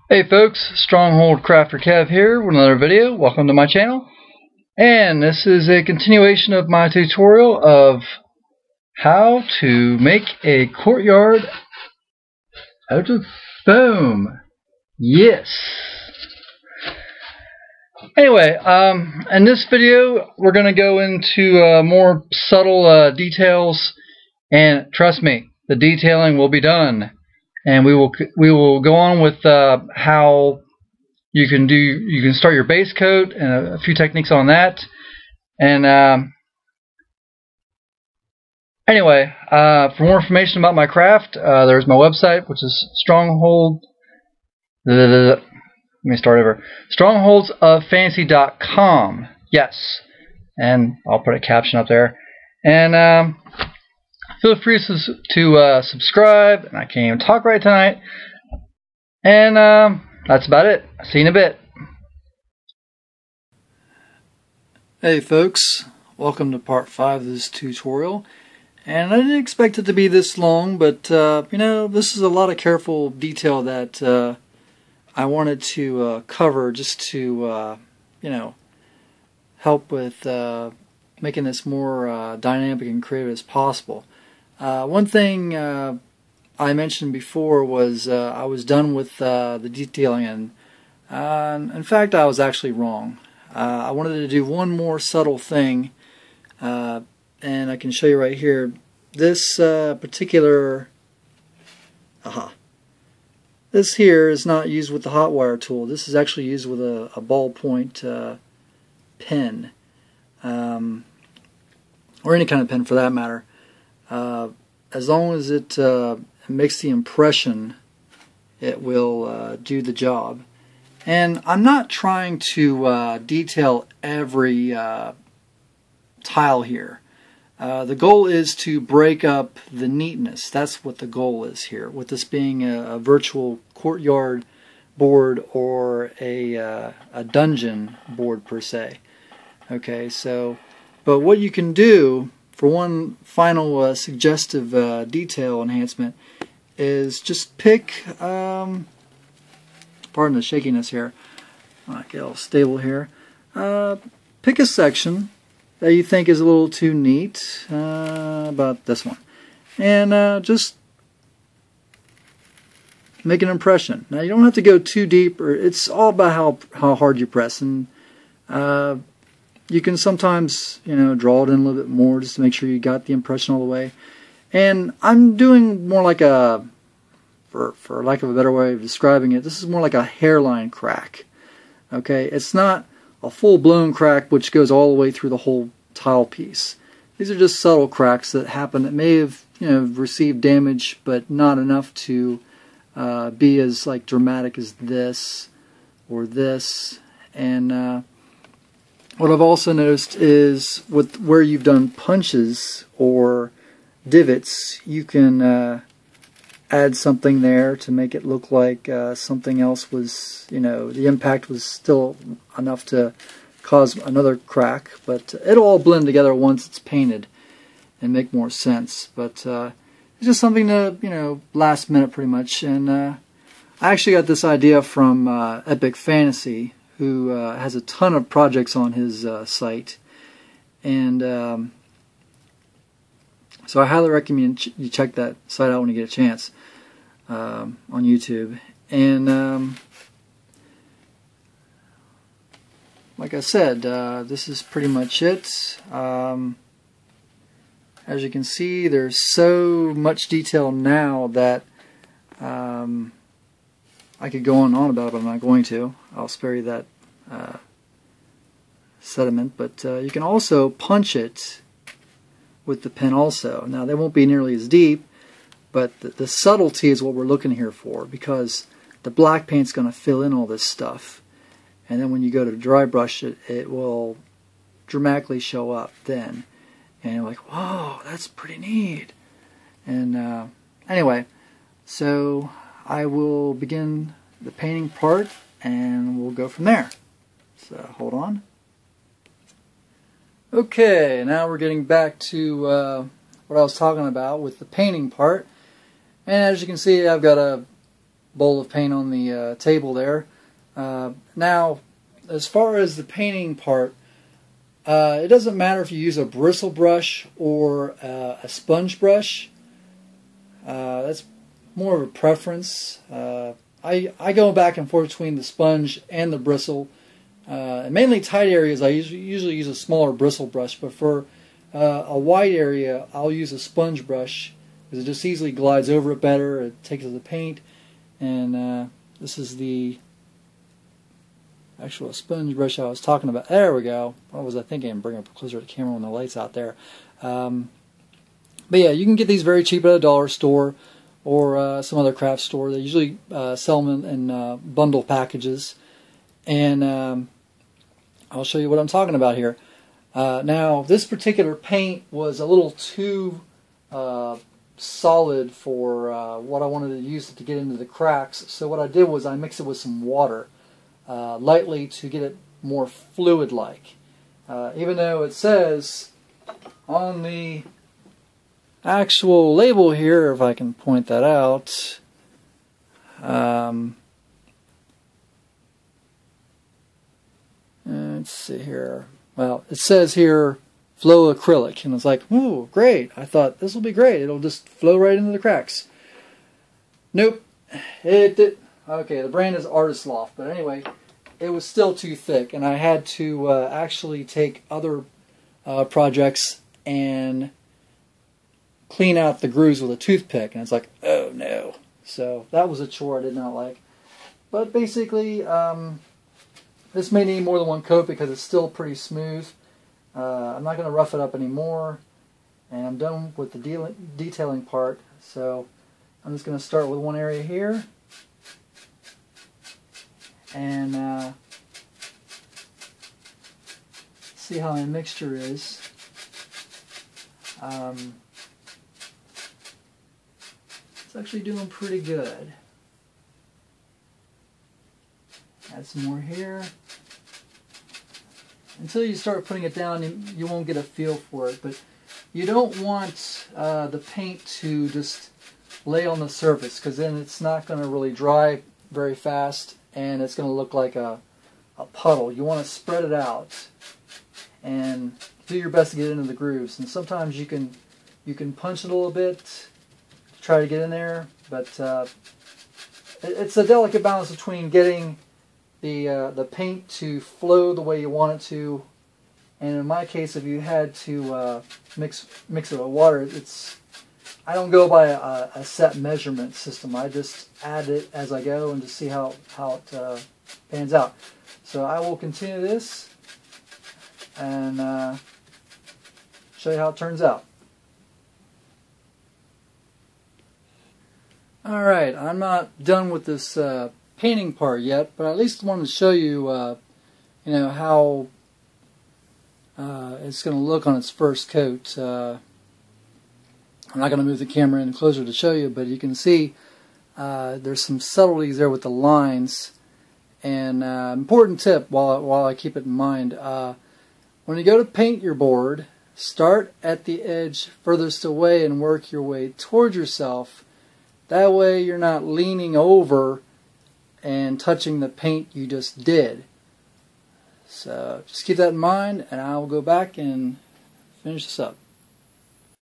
Hey folks, Stronghold Crafter Kev here with another video. Welcome to my channel. And this is a continuation of my tutorial of how to make a courtyard out of foam. Yes. Anyway, in this video we're going to go into more subtle details, and trust me, the detailing will be done. And we will go on with how you can start your base coat and a few techniques on that. And anyway, for more information about my craft, there's my website, which is strongholdsoffantasy.com. Yes, and I'll put a caption up there. And feel free to subscribe. And I can't even talk right tonight. And that's about it. See you in a bit. Hey folks, welcome to part 5 of this tutorial. And I didn't expect it to be this long, but you know, this is a lot of careful detail that I wanted to cover, just to you know, help with making this more dynamic and creative as possible. One thing I mentioned before was I was done with the detailing, and in fact I was actually wrong. I wanted to do one more subtle thing, and I can show you right here. This particular this here is not used with the hot wire tool. This is actually used with a ballpoint pen, or any kind of pen for that matter. As long as it makes the impression, it will do the job. And I'm not trying to detail every tile here. The goal is to break up the neatness. That's what the goal is here, with this being a virtual courtyard board or a dungeon board per se. Okay, so, but what you can do for one final suggestive detail enhancement is just pick, pardon the shakiness here, I'll get all stable here, pick a section that you think is a little too neat, about this one, and just make an impression. Now you don't have to go too deep, or it's all about how hard you press, and you can sometimes, you know, draw it in a little bit more just to make sure you got the impression all the way. And I'm doing more like a, for lack of a better way of describing it, this is more like a hairline crack. Okay, it's not a full-blown crack which goes all the way through the whole tile piece. These are just subtle cracks that happen that may have, you know, received damage, but not enough to be as like dramatic as this or this. And what I've also noticed is with where you've done punches or divots, you can add something there to make it look like something else was, you know, the impact was still enough to cause another crack, but it'll all blend together once it's painted and make more sense. But it's just something to, you know, last minute pretty much. And I actually got this idea from Epic Fantasy, who has a ton of projects on his site, and so I highly recommend you check that site out when you get a chance, on YouTube. And like I said, this is pretty much it. As you can see, there's so much detail now that I could go on and on about it, but I'm not going to. I'll spare you that sediment. But you can also punch it with the pen also. Now, they won't be nearly as deep, but the subtlety is what we're looking here for, because the black paint's going to fill in all this stuff. And then when you go to dry brush it, it will dramatically show up then. And you're like, whoa, that's pretty neat. And anyway, so I will begin the painting part, and we'll go from there. So hold on. Okay, now we're getting back to what I was talking about with the painting part. And as you can see, I've got a bowl of paint on the table there. Now, as far as the painting part, it doesn't matter if you use a bristle brush or a sponge brush. That's more of a preference. I go back and forth between the sponge and the bristle. Mainly tight areas, I usually use a smaller bristle brush, but for a wide area, I'll use a sponge brush because it just easily glides over it better. It takes the paint, and this is the actual sponge brush I was talking about. There we go. What was I thinking? Bring it closer to the camera when the light's out there. But yeah, you can get these very cheap at a dollar store or some other craft store. They usually sell them in bundle packages. And I'll show you what I'm talking about here. Now, this particular paint was a little too solid for what I wanted to use to get into the cracks. So what I did was I mixed it with some water lightly to get it more fluid-like. Even though it says on the actual label here, if I can point that out, let's see here. Well, it says here flow acrylic, and it's like, ooh, great. I thought this will be great. It'll just flow right into the cracks. Nope, it did. Okay, the brand is Artist Loft, but anyway, it was still too thick, and I had to actually take other projects and clean out the grooves with a toothpick, and it's like, oh no. So that was a chore I did not like. But basically, this may need more than one coat because it's still pretty smooth. I'm not going to rough it up anymore, and I'm done with the detailing part. So I'm just going to start with one area here, and see how my mixture is. It's actually doing pretty good. Add some more here. Until you start putting it down, you won't get a feel for it. But you don't want the paint to just lay on the surface, because then it's not going to really dry very fast, and it's going to look like a puddle. You want to spread it out and do your best to get into the grooves. And sometimes you can punch it a little bit to try to get in there, but it's a delicate balance between getting the paint to flow the way you want it to, and in my case, if you had to mix it with water, I don't go by a set measurement system. I just add it as I go and just see how it pans out. So I will continue this and show you how it turns out. Alright, I'm not done with this painting part yet, but I at least wanted to show you, how it's going to look on its first coat. I'm not going to move the camera in closer to show you, but you can see there's some subtleties there with the lines. And important tip while I keep it in mind, when you go to paint your board, start at the edge furthest away and work your way towards yourself. That way you're not leaning over and touching the paint you just did. So just keep that in mind, and I'll go back and finish this up.